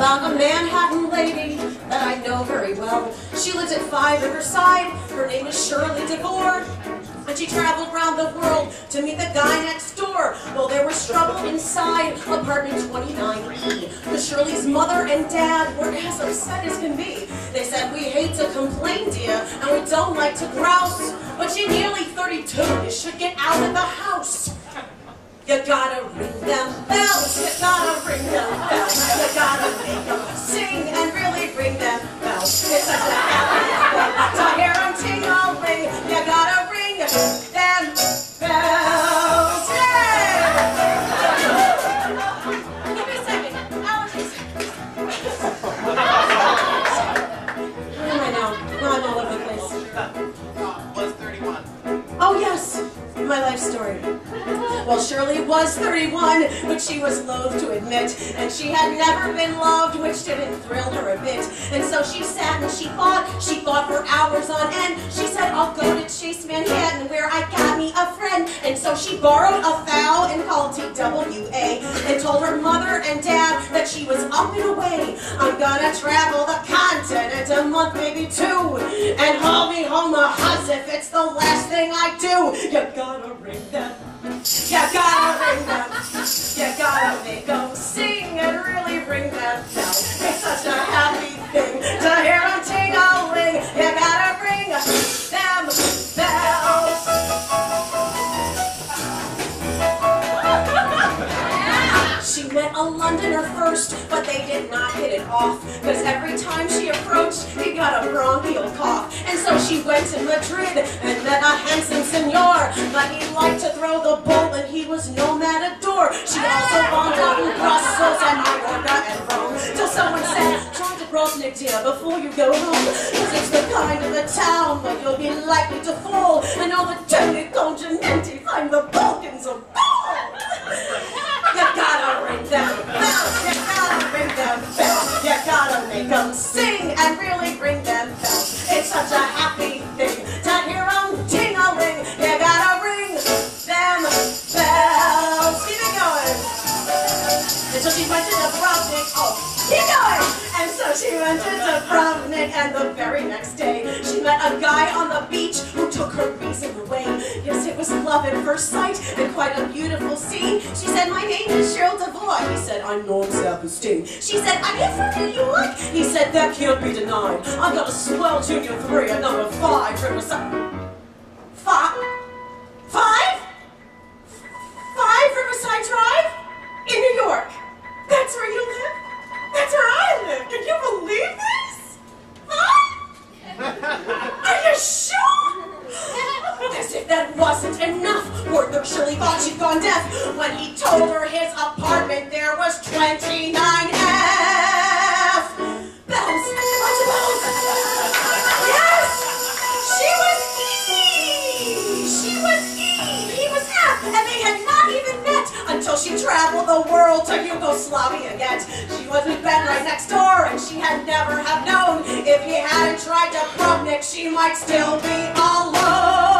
about a Manhattan lady that I know very well. She lives at 5 Riverside. Her name is Shirley DeVore. And she traveled around the world to meet the guy next door. Well, there was trouble inside apartment 29E. Because Shirley's mother and dad were as upset as can be. They said, we hate to complain, dear, and we don't like to grouse. But you're nearly 32. You should get out of the house. You gotta ring them bells. You gotta ring them bells. You gotta make them sing and really ring them bells. It's such a happy thing to hear them ting-a-ling. You gotta ring them bells. Yay! Give me a second. Allergies. Where am I now? Now I'm all over the place. Was 31. Oh yes, my life story. Well, Shirley was 31, but she was loath to admit, and she had never been loved, which didn't thrill her a bit. And so she sat and she thought for hours on end. She said, I'll go to Chase Manhattan, where I got me a friend. And so she borrowed a thou and called TWA, and told her mother and dad that she was up and away. I'm gonna travel the continent a month, maybe 2, and haul me home a hus if it's the last thing I do. You gotta ring them. You gotta ring them, you gotta make them sing and really ring them bells. It's such a happy thing to hear them ting-a-ling. You gotta ring them bells. She met a Londoner first, but they did not hit it off, because every time she approached, he got a bronchial cough. And so she went to Madrid and met a handsome senor, but he liked to throw the bull and he was no matador. She also bombed out in Brussels and Mallorca and Rome, till someone said, try to Grosnick, dear, before you go home, because it's the kind of a town where you'll be likely to fall, and all the dirty continenti find the Balkans of ball. You gotta ring them bells, you gotta ring them bells, you gotta make them sing and really ring them bells. It's such a happy thing to hear them ting-a-ling. You gotta ring them bells. Keep it going. And so she went to Dubrovnik. Oh, keep going. And so she went to Dubrovnik, and the very next day she met a guy on the beach who took her reason away. Yes, it was love at first sight and quite a beautiful scene. She said, my name is Shirley DeVore. He said, I'm Norm Saperstein. She said, are you from New York? He said, that can't be denied. I've got a swell junior 3 at number 5 Riverside. 5 Riverside Drive? In New York. That's where you live? That's where I live. Can you believe this? Huh? Are you sure? As if that wasn't enough, poor girl Shirley thought she'd gone deaf when he told her his apartment there was 29F. Bells, lots of bells. Yes, she was E. She was E. He was F, and they had not even met until she traveled the world to Yugoslavia yet. She was in bed right next door, and she had never have known if he hadn't tried to Dubrovnik, she might still be alone.